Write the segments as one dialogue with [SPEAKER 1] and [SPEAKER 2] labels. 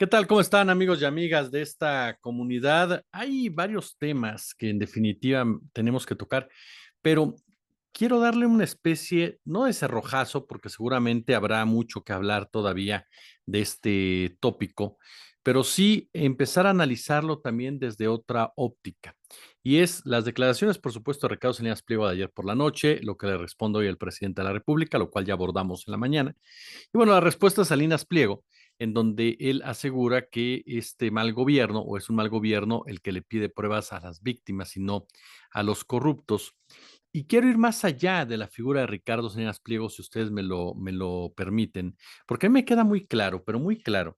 [SPEAKER 1] ¿Qué tal? ¿Cómo están amigos y amigas de esta comunidad? Hay varios temas que en definitiva tenemos que tocar, pero quiero darle una especie, no de cerrojazo, porque seguramente habrá mucho que hablar todavía de este tópico, pero sí empezar a analizarlo también desde otra óptica. Y es las declaraciones, por supuesto, de Ricardo Salinas Pliego de ayer por la noche, lo que le responde hoy el presidente de la República, lo cual ya abordamos en la mañana. Y bueno, la respuesta de Salinas Pliego, en donde él asegura que este mal gobierno, o es un mal gobierno el que le pide pruebas a las víctimas y no a los corruptos. Y quiero ir más allá de la figura de Ricardo Salinas Pliego, si ustedes me lo permiten, porque a mí me queda muy claro, pero muy claro,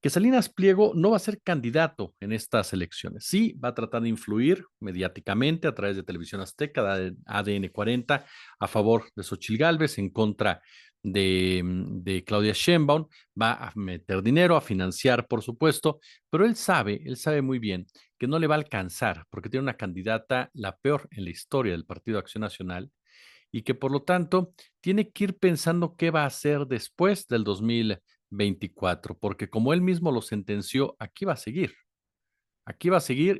[SPEAKER 1] que Salinas Pliego no va a ser candidato en estas elecciones. Sí, va a tratar de influir mediáticamente a través de Televisión Azteca, de ADN 40, a favor de Xochitl Gálvez, en contra de Claudia Sheinbaum, va a meter dinero, a financiar, por supuesto, pero él sabe muy bien que no le va a alcanzar porque tiene una candidata la peor en la historia del Partido de Acción Nacional y que por lo tanto tiene que ir pensando qué va a hacer después del 2024, porque como él mismo lo sentenció, aquí va a seguir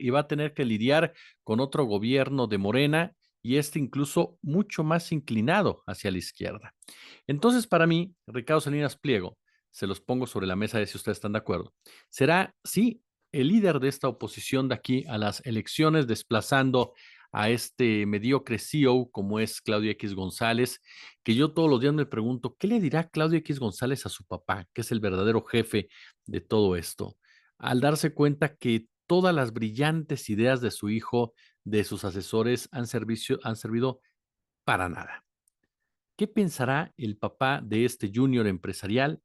[SPEAKER 1] y va a tener que lidiar con otro gobierno de Morena y este incluso mucho más inclinado hacia la izquierda. Entonces, para mí, Ricardo Salinas Pliego, se los pongo sobre la mesa de si ustedes están de acuerdo, será, sí, el líder de esta oposición de aquí a las elecciones, desplazando a este mediocre CEO como es Claudio X González, que yo todos los días me pregunto, ¿qué le dirá Claudio X González a su papá, que es el verdadero jefe de todo esto? Al darse cuenta que todas las brillantes ideas de su hijo, de sus asesores, han servido para nada. ¿Qué pensará el papá de este junior empresarial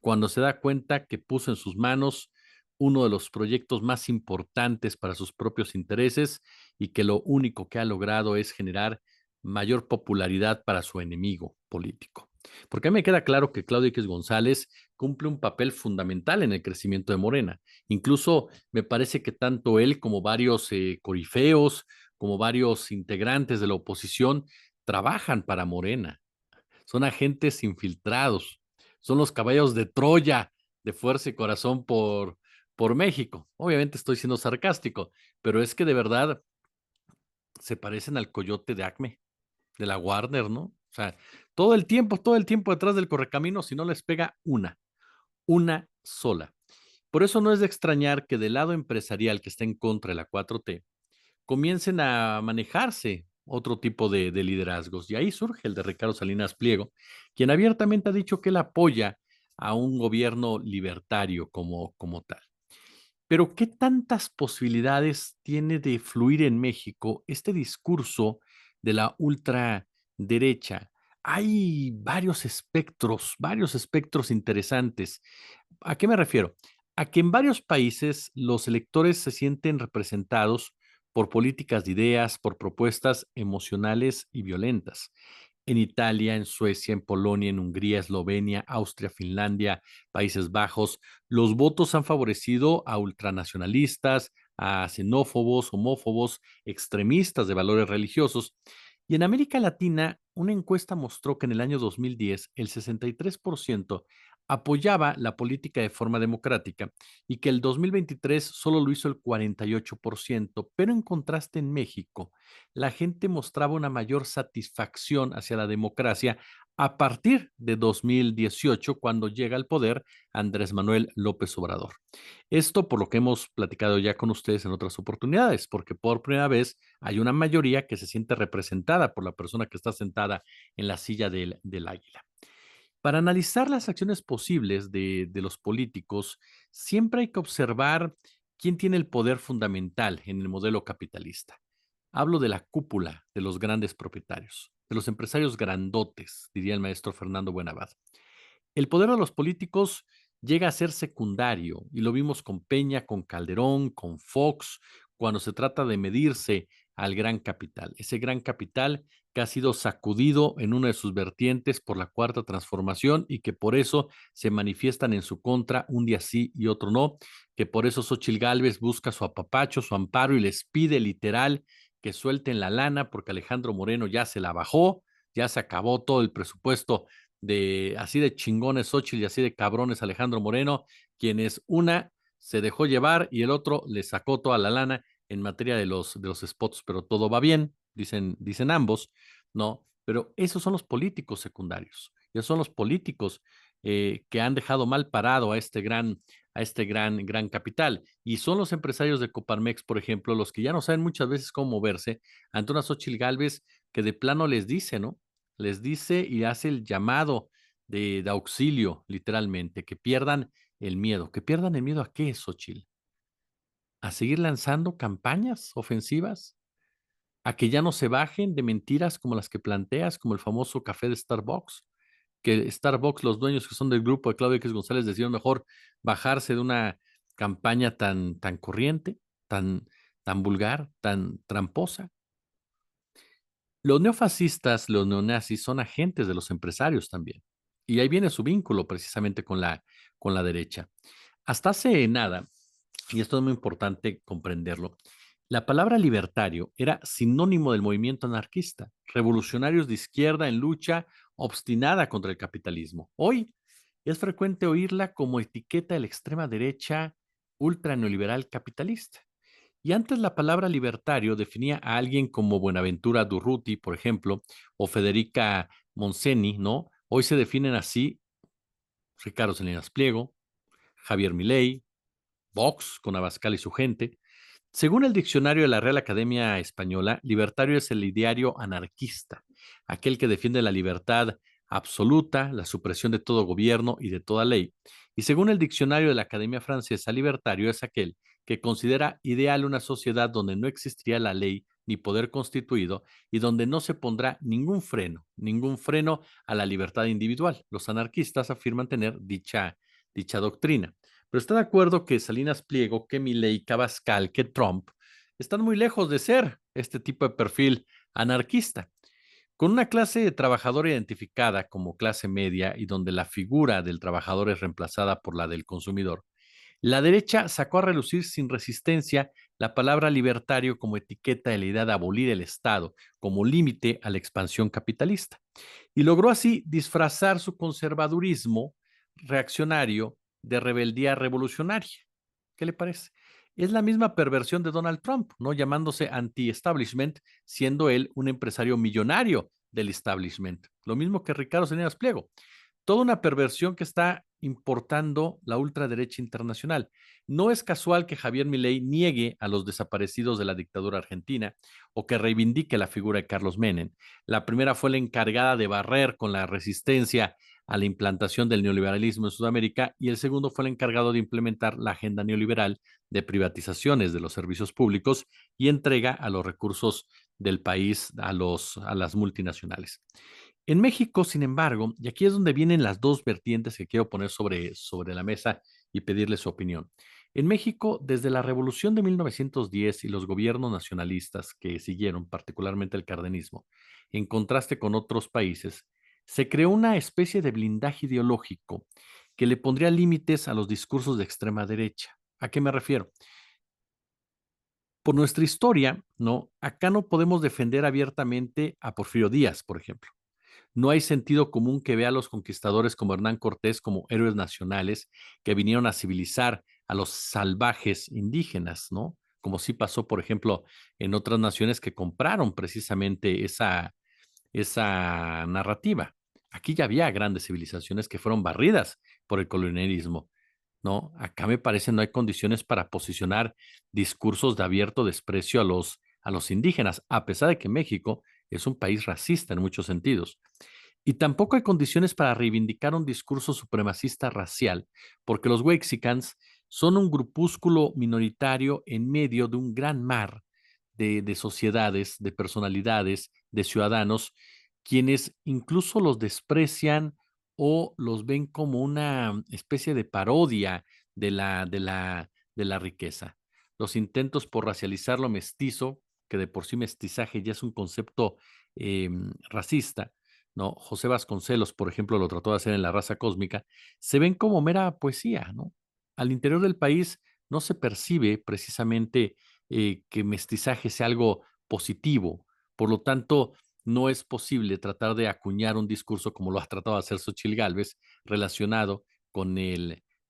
[SPEAKER 1] cuando se da cuenta que puso en sus manos uno de los proyectos más importantes para sus propios intereses y que lo único que ha logrado es generar mayor popularidad para su enemigo político? Porque a mí me queda claro que Claudio X González cumple un papel fundamental en el crecimiento de Morena. Incluso me parece que tanto él como varios corifeos, como varios integrantes de la oposición, trabajan para Morena, son agentes infiltrados, son los caballos de Troya de fuerza y corazón por México. Obviamente estoy siendo sarcástico, pero es que de verdad se parecen al coyote de Acme, de la Warner, ¿no? O sea, todo el tiempo detrás del correcamino, si no les pega una sola. Por eso no es de extrañar que del lado empresarial que está en contra de la 4T, comiencen a manejarse otro tipo de liderazgos. Y ahí surge el de Ricardo Salinas Pliego, quien abiertamente ha dicho que él apoya a un gobierno libertario como tal. Pero ¿qué tantas posibilidades tiene de fluir en México este discurso de la ultraderecha? Hay varios espectros interesantes. ¿A qué me refiero? A que en varios países los electores se sienten representados por políticas de ideas, por propuestas emocionales y violentas. En Italia, en Suecia, en Polonia, en Hungría, Eslovenia, Austria, Finlandia, Países Bajos, los votos han favorecido a ultranacionalistas, a xenófobos, homófobos, extremistas de valores religiosos. Y en América Latina, una encuesta mostró que en el año 2010 el 63% apoyaba la política de forma democrática y que el 2023 solo lo hizo el 48%, pero en contraste en México, la gente mostraba una mayor satisfacción hacia la democracia a partir de 2018, cuando llega al poder Andrés Manuel López Obrador. Esto por lo que hemos platicado ya con ustedes en otras oportunidades, porque por primera vez hay una mayoría que se siente representada por la persona que está sentada en la silla del águila. Para analizar las acciones posibles de los políticos, siempre hay que observar quién tiene el poder fundamental en el modelo capitalista. Hablo de la cúpula de los grandes propietarios, de los empresarios grandotes, diría el maestro Fernando Buenavad. El poder de los políticos llega a ser secundario y lo vimos con Peña, con Calderón, con Fox, cuando se trata de medirse al gran capital, ese gran capital que ha sido sacudido en una de sus vertientes por la cuarta transformación y que por eso se manifiestan en su contra un día sí y otro no, que por eso Xochitl Gálvez busca su apapacho, su amparo y les pide literal que suelten la lana porque Alejandro Moreno ya se la bajó, ya se acabó todo el presupuesto de así de chingones Xochitl y así de cabrones Alejandro Moreno, quienes una se dejó llevar y el otro le sacó toda la lana en materia de los spots, pero todo va bien, dicen ambos, ¿no? Pero esos son los políticos secundarios, esos son los políticos que han dejado mal parado a este gran capital. Y son los empresarios de Coparmex, por ejemplo, los que ya no saben muchas veces cómo moverse ante una Xochitl Gálvez que de plano les dice, ¿no? Les dice y hace el llamado de auxilio, literalmente, que pierdan el miedo. ¿Que pierdan el miedo a qué, Xochitl? ¿A seguir lanzando campañas ofensivas? ¿A que ya no se bajen de mentiras como las que planteas, como el famoso café de Starbucks? Que Starbucks, los dueños que son del grupo de Claudio X González, decidieron mejor bajarse de una campaña tan corriente, tan vulgar, tan tramposa. Los neofascistas, los neonazis son agentes de los empresarios también. Y ahí viene su vínculo precisamente con la derecha. Hasta hace nada, y esto es muy importante comprenderlo, la palabra libertario era sinónimo del movimiento anarquista, revolucionarios de izquierda en lucha obstinada contra el capitalismo. Hoy es frecuente oírla como etiqueta de la extrema derecha ultra neoliberal capitalista. Y antes la palabra libertario definía a alguien como Buenaventura Durruti, por ejemplo, o Federica Montseny, ¿no? Hoy se definen así Ricardo Salinas Pliego, Javier Milei, Vox con Abascal y su gente. Según el diccionario de la Real Academia Española, libertario es el ideario anarquista, aquel que defiende la libertad absoluta, la supresión de todo gobierno y de toda ley. Y según el diccionario de la Academia Francesa, libertario es aquel que considera ideal una sociedad donde no existiría la ley ni poder constituido y donde no se pondrá ningún freno a la libertad individual. Los anarquistas afirman tener dicha doctrina. Pero está de acuerdo que Salinas Pliego, que Milei, que Abascal, que Trump están muy lejos de ser este tipo de perfil anarquista. Con una clase trabajadora identificada como clase media y donde la figura del trabajador es reemplazada por la del consumidor, la derecha sacó a relucir sin resistencia la palabra libertario como etiqueta de la idea de abolir el Estado como límite a la expansión capitalista y logró así disfrazar su conservadurismo reaccionario de rebeldía revolucionaria. ¿Qué le parece? Es la misma perversión de Donald Trump, ¿no? Llamándose anti-establishment, siendo él un empresario millonario del establishment. Lo mismo que Ricardo Salinas Pliego. Toda una perversión que está importando la ultraderecha internacional. No es casual que Javier Milei niegue a los desaparecidos de la dictadura argentina o que reivindique la figura de Carlos Menem. La primera fue la encargada de barrer con la resistencia a la implantación del neoliberalismo en Sudamérica y el segundo fue el encargado de implementar la agenda neoliberal de privatizaciones de los servicios públicos y entrega a los recursos del país a las multinacionales. En México, sin embargo, y aquí es donde vienen las dos vertientes que quiero poner sobre la mesa y pedirle su opinión. En México, desde la Revolución de 1910 y los gobiernos nacionalistas que siguieron, particularmente el cardenismo, en contraste con otros países, se creó una especie de blindaje ideológico que le pondría límites a los discursos de extrema derecha. ¿A qué me refiero? Por nuestra historia, ¿no? Acá no podemos defender abiertamente a Porfirio Díaz, por ejemplo. No hay sentido común que vea a los conquistadores como Hernán Cortés como héroes nacionales que vinieron a civilizar a los salvajes indígenas, ¿no? Como sí pasó, por ejemplo, en otras naciones que compraron precisamente esa narrativa. Aquí ya había grandes civilizaciones que fueron barridas por el colonialismo, ¿no? Acá me parece no hay condiciones para posicionar discursos de abierto desprecio a los indígenas, a pesar de que México es un país racista en muchos sentidos. Y tampoco hay condiciones para reivindicar un discurso supremacista racial, porque los Wexicans son un grupúsculo minoritario en medio de un gran mar de sociedades, de personalidades, de ciudadanos, quienes incluso los desprecian o los ven como una especie de parodia de la riqueza. Los intentos por racializar lo mestizo, que de por sí mestizaje ya es un concepto racista, ¿no? José Vasconcelos, por ejemplo, lo trató de hacer en La raza cósmica, se ven como mera poesía, ¿no? Al interior del país no se percibe precisamente que mestizaje sea algo positivo. Por lo tanto, no es posible tratar de acuñar un discurso como lo ha tratado de hacer Xóchitl Gálvez relacionado con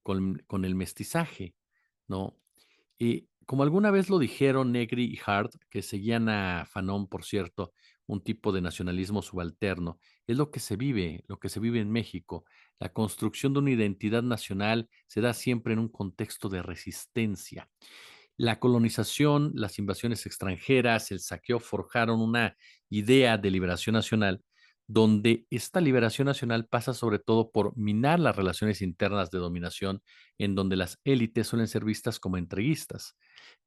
[SPEAKER 1] con el mestizaje, ¿no? Y como alguna vez lo dijeron Negri y Hart, que seguían a Fanon, por cierto, un tipo de nacionalismo subalterno, es lo que se vive en México. La construcción de una identidad nacional se da siempre en un contexto de resistencia. La colonización, las invasiones extranjeras, el saqueo forjaron una idea de liberación nacional, donde esta liberación nacional pasa sobre todo por minar las relaciones internas de dominación, en donde las élites suelen ser vistas como entreguistas.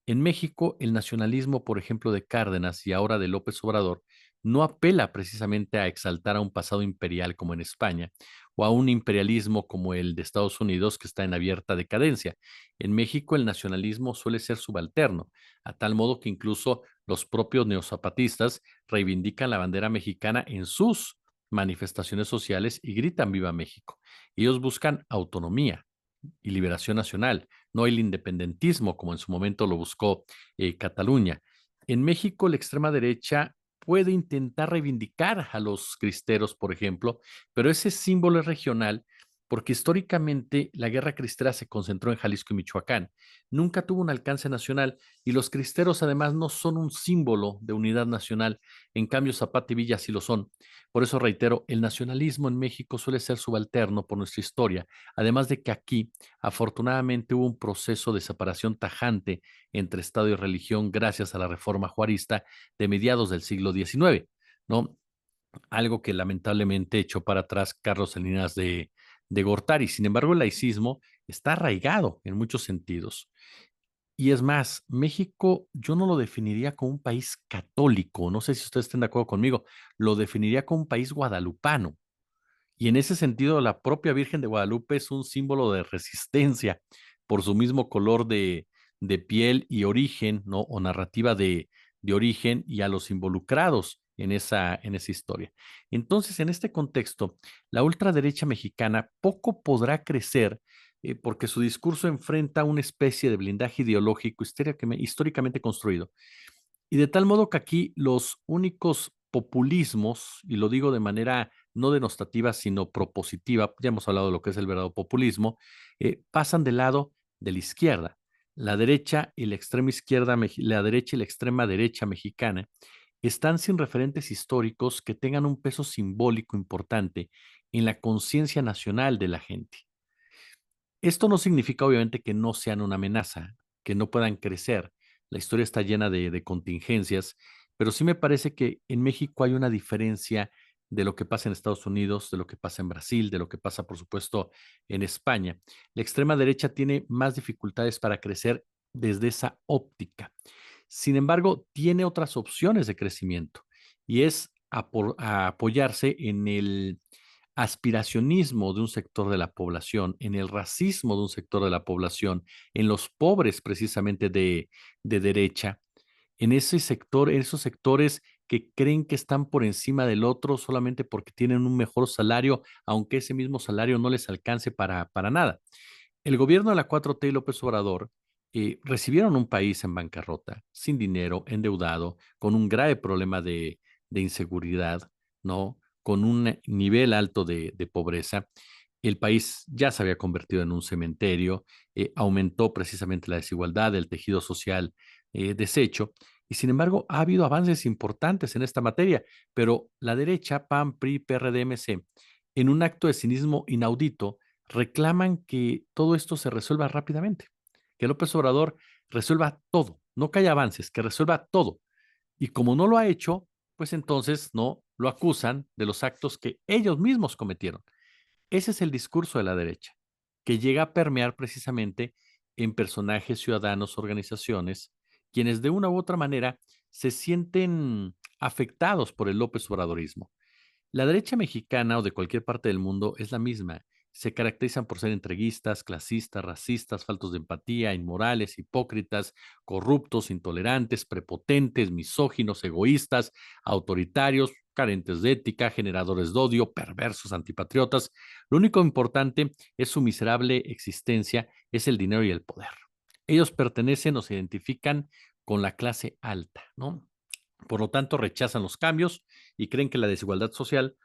[SPEAKER 1] En México, el nacionalismo, por ejemplo, de Cárdenas y ahora de López Obrador, no apela precisamente a exaltar a un pasado imperial como en España o a un imperialismo como el de Estados Unidos que está en abierta decadencia. En México el nacionalismo suele ser subalterno, a tal modo que incluso los propios neozapatistas reivindican la bandera mexicana en sus manifestaciones sociales y gritan Viva México. Ellos buscan autonomía y liberación nacional, no el independentismo como en su momento lo buscó Cataluña. En México, la extrema derecha puede intentar reivindicar a los cristeros, por ejemplo, pero ese símbolo es regional porque históricamente la guerra cristera se concentró en Jalisco y Michoacán. Nunca tuvo un alcance nacional y los cristeros además no son un símbolo de unidad nacional. En cambio, Zapata y Villa sí lo son. Por eso reitero, el nacionalismo en México suele ser subalterno por nuestra historia, además de que aquí afortunadamente hubo un proceso de separación tajante entre Estado y religión gracias a la reforma juarista de mediados del siglo XIX, ¿no? Algo que lamentablemente echó para atrás Carlos Salinas de Gortari. Sin embargo, el laicismo está arraigado en muchos sentidos. Y es más, México yo no lo definiría como un país católico, no sé si ustedes estén de acuerdo conmigo, lo definiría como un país guadalupano. Y en ese sentido, la propia Virgen de Guadalupe es un símbolo de resistencia por su mismo color de piel y origen, ¿no? O narrativa de origen y a los involucrados en esa historia. Entonces, en este contexto, la ultraderecha mexicana poco podrá crecer porque su discurso enfrenta una especie de blindaje ideológico históricamente construido y de tal modo que aquí los únicos populismos, y lo digo de manera no denostativa, sino propositiva, ya hemos hablado de lo que es el verdadero populismo, pasan del lado de la izquierda. La derecha y la extrema izquierda, la derecha y la extrema derecha mexicana están sin referentes históricos que tengan un peso simbólico importante en la conciencia nacional de la gente. Esto no significa obviamente que no sean una amenaza, que no puedan crecer. La historia está llena de contingencias, pero sí me parece que en México hay una diferencia de lo que pasa en Estados Unidos, de lo que pasa en Brasil, de lo que pasa, por supuesto, en España. La extrema derecha tiene más dificultades para crecer desde esa óptica. Sin embargo, tiene otras opciones de crecimiento y es a apoyarse en el aspiracionismo de un sector de la población, en el racismo de un sector de la población, en los pobres precisamente de derecha, en ese sector, en esos sectores que creen que están por encima del otro solamente porque tienen un mejor salario, aunque ese mismo salario no les alcance para nada. El gobierno de la 4T y López Obrador recibieron un país en bancarrota, sin dinero, endeudado, con un grave problema de inseguridad, ¿no? Con un nivel alto de pobreza. El país ya se había convertido en un cementerio, aumentó precisamente la desigualdad, el tejido social deshecho, y sin embargo ha habido avances importantes en esta materia, pero la derecha, PAN, PRI, PRD, MC, en un acto de cinismo inaudito, reclaman que todo esto se resuelva rápidamente, que López Obrador resuelva todo, no que haya avances, que resuelva todo. Y como no lo ha hecho, pues entonces no lo acusan de los actos que ellos mismos cometieron. Ese es el discurso de la derecha, que llega a permear precisamente en personajes ciudadanos, organizaciones, quienes de una u otra manera se sienten afectados por el López Obradorismo. La derecha mexicana o de cualquier parte del mundo es la misma. Se caracterizan por ser entreguistas, clasistas, racistas, faltos de empatía, inmorales, hipócritas, corruptos, intolerantes, prepotentes, misóginos, egoístas, autoritarios, carentes de ética, generadores de odio, perversos, antipatriotas. Lo único importante es su miserable existencia, es el dinero y el poder. Ellos pertenecen o se identifican con la clase alta, ¿no? Por lo tanto, rechazan los cambios y creen que la desigualdad social,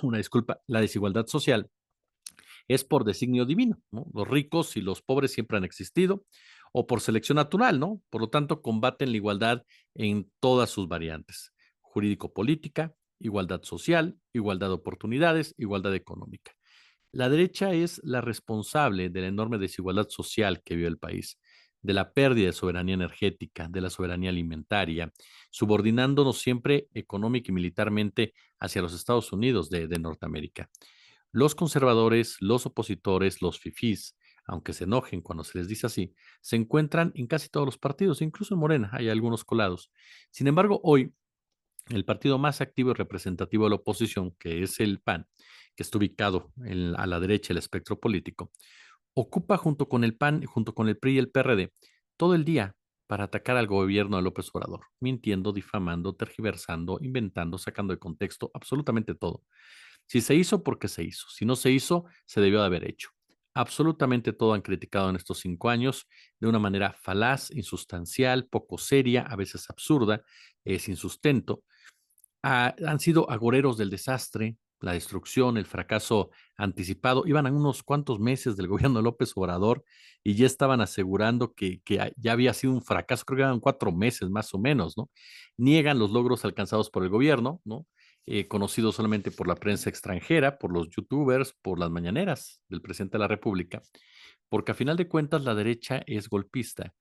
[SPEAKER 1] una disculpa, la desigualdad social es por designio divino, ¿no? Los ricos y los pobres siempre han existido, o por selección natural, ¿no? Por lo tanto, combaten la igualdad en todas sus variantes: jurídico-política, igualdad social, igualdad de oportunidades, igualdad económica. La derecha es la responsable de la enorme desigualdad social que vive el país, de la pérdida de soberanía energética, de la soberanía alimentaria, subordinándonos siempre económica y militarmente hacia los Estados Unidos de Norteamérica. Los conservadores, los opositores, los fifís, aunque se enojen cuando se les dice así, se encuentran en casi todos los partidos, incluso en Morena hay algunos colados. Sin embargo, hoy el partido más activo y representativo de la oposición, que es el PAN, que está ubicado a la derecha del espectro político, ocupa junto con el PAN, junto con el PRI y el PRD, todo el día para atacar al gobierno de López Obrador, mintiendo, difamando, tergiversando, inventando, sacando de contexto, absolutamente todo. Si se hizo, porque se hizo. Si no se hizo, se debió de haber hecho. Absolutamente todo han criticado en estos 5 años de una manera falaz, insustancial, poco seria, a veces absurda, sin sustento. Han sido agoreros del desastre, la destrucción, el fracaso anticipado. Iban a unos cuantos meses del gobierno de López Obrador y ya estaban asegurando que ya había sido un fracaso, creo que eran 4 meses más o menos, ¿no? Niegan los logros alcanzados por el gobierno, ¿no? Conocidos solamente por la prensa extranjera, por los youtubers, por las mañaneras del presidente de la República, porque a final de cuentas la derecha es golpista.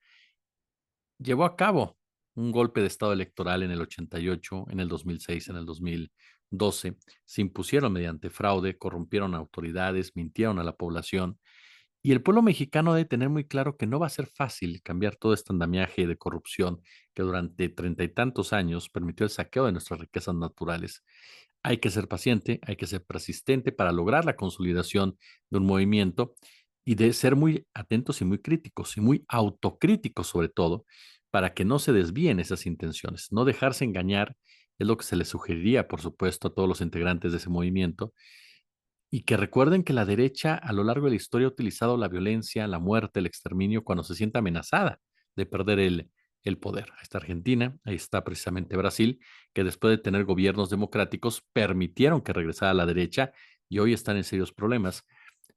[SPEAKER 1] Llevó a cabo un golpe de estado electoral en el 88, en el 2006, en el 2012. Se impusieron mediante fraude, corrompieron autoridades, mintieron a la población. Y el pueblo mexicano debe tener muy claro que no va a ser fácil cambiar todo este andamiaje de corrupción que durante 30 y tantos años permitió el saqueo de nuestras riquezas naturales. Hay que ser paciente, hay que ser persistente para lograr la consolidación de un movimiento y de ser muy atentos y muy críticos y muy autocríticos sobre todo para que no se desvíen esas intenciones. No dejarse engañar es lo que se le sugeriría, por supuesto, a todos los integrantes de ese movimiento, y que recuerden que la derecha a lo largo de la historia ha utilizado la violencia, la muerte, el exterminio cuando se siente amenazada de perder el poder. Ahí está Argentina, ahí está precisamente Brasil, que después de tener gobiernos democráticos permitieron que regresara a la derecha y hoy están en serios problemas.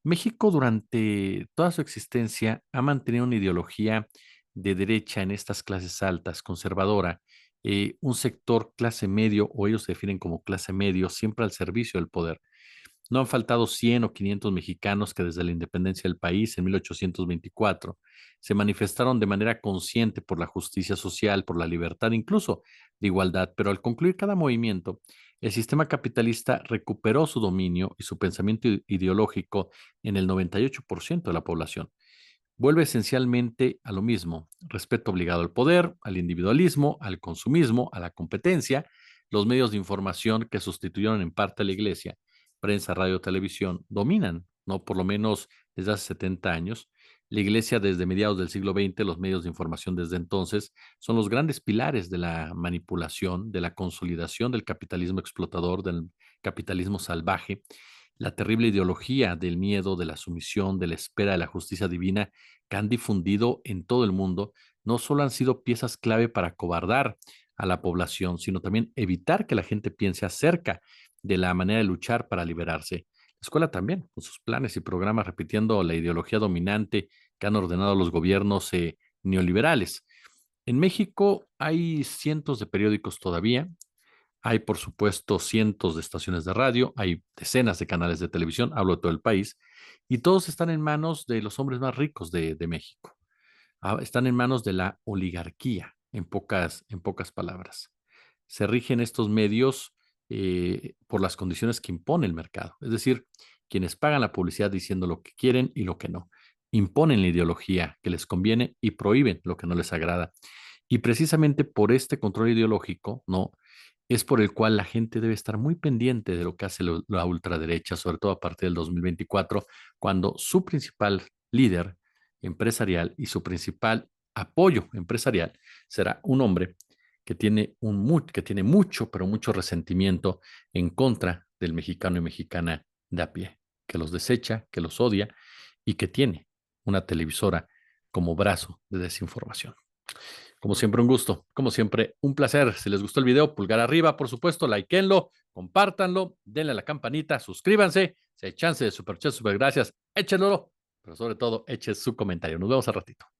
[SPEAKER 1] México durante toda su existencia ha mantenido una ideología de derecha en estas clases altas, conservadora, un sector clase medio, o ellos se definen como clase medio, siempre al servicio del poder. No han faltado 100 o 500 mexicanos que desde la independencia del país en 1824 se manifestaron de manera consciente por la justicia social, por la libertad, incluso de igualdad, pero al concluir cada movimiento, el sistema capitalista recuperó su dominio y su pensamiento ideológico en el 98% de la población. Vuelve esencialmente a lo mismo: respeto obligado al poder, al individualismo, al consumismo, a la competencia, los medios de información que sustituyeron en parte a la iglesia, prensa, radio, televisión, dominan, ¿no? Por lo menos desde hace 70 años. La iglesia desde mediados del siglo XX, los medios de información desde entonces, son los grandes pilares de la manipulación, de la consolidación del capitalismo explotador, del capitalismo salvaje. La terrible ideología del miedo, de la sumisión, de la espera de la justicia divina que han difundido en todo el mundo, no solo han sido piezas clave para acobardar a la población, sino también evitar que la gente piense acerca de la manera de luchar para liberarse. La escuela también, con sus planes y programas repitiendo la ideología dominante que han ordenado los gobiernos neoliberales. En México hay cientos de periódicos todavía, hay, por supuesto, cientos de estaciones de radio, hay decenas de canales de televisión, hablo de todo el país, y todos están en manos de los hombres más ricos de México. Están en manos de la oligarquía, en pocas palabras. Se rigen estos medios por las condiciones que impone el mercado, es decir, quienes pagan la publicidad diciendo lo que quieren y lo que no. Imponen la ideología que les conviene y prohíben lo que no les agrada. Y precisamente por este control ideológico, ¿no? Es por el cual la gente debe estar muy pendiente de lo que hace la ultraderecha, sobre todo a partir del 2024, cuando su principal líder empresarial y su principal apoyo empresarial será un hombre que tiene mucho, pero mucho resentimiento en contra del mexicano y mexicana de a pie, que los desecha, que los odia y que tiene una televisora como brazo de desinformación. Como siempre, un gusto. Como siempre, un placer. Si les gustó el video, pulgar arriba, por supuesto, likeenlo, compártanlo, denle a la campanita, suscríbanse. Si hay chance de superchat, super gracias, échenlo, pero sobre todo, echen su comentario. Nos vemos al ratito.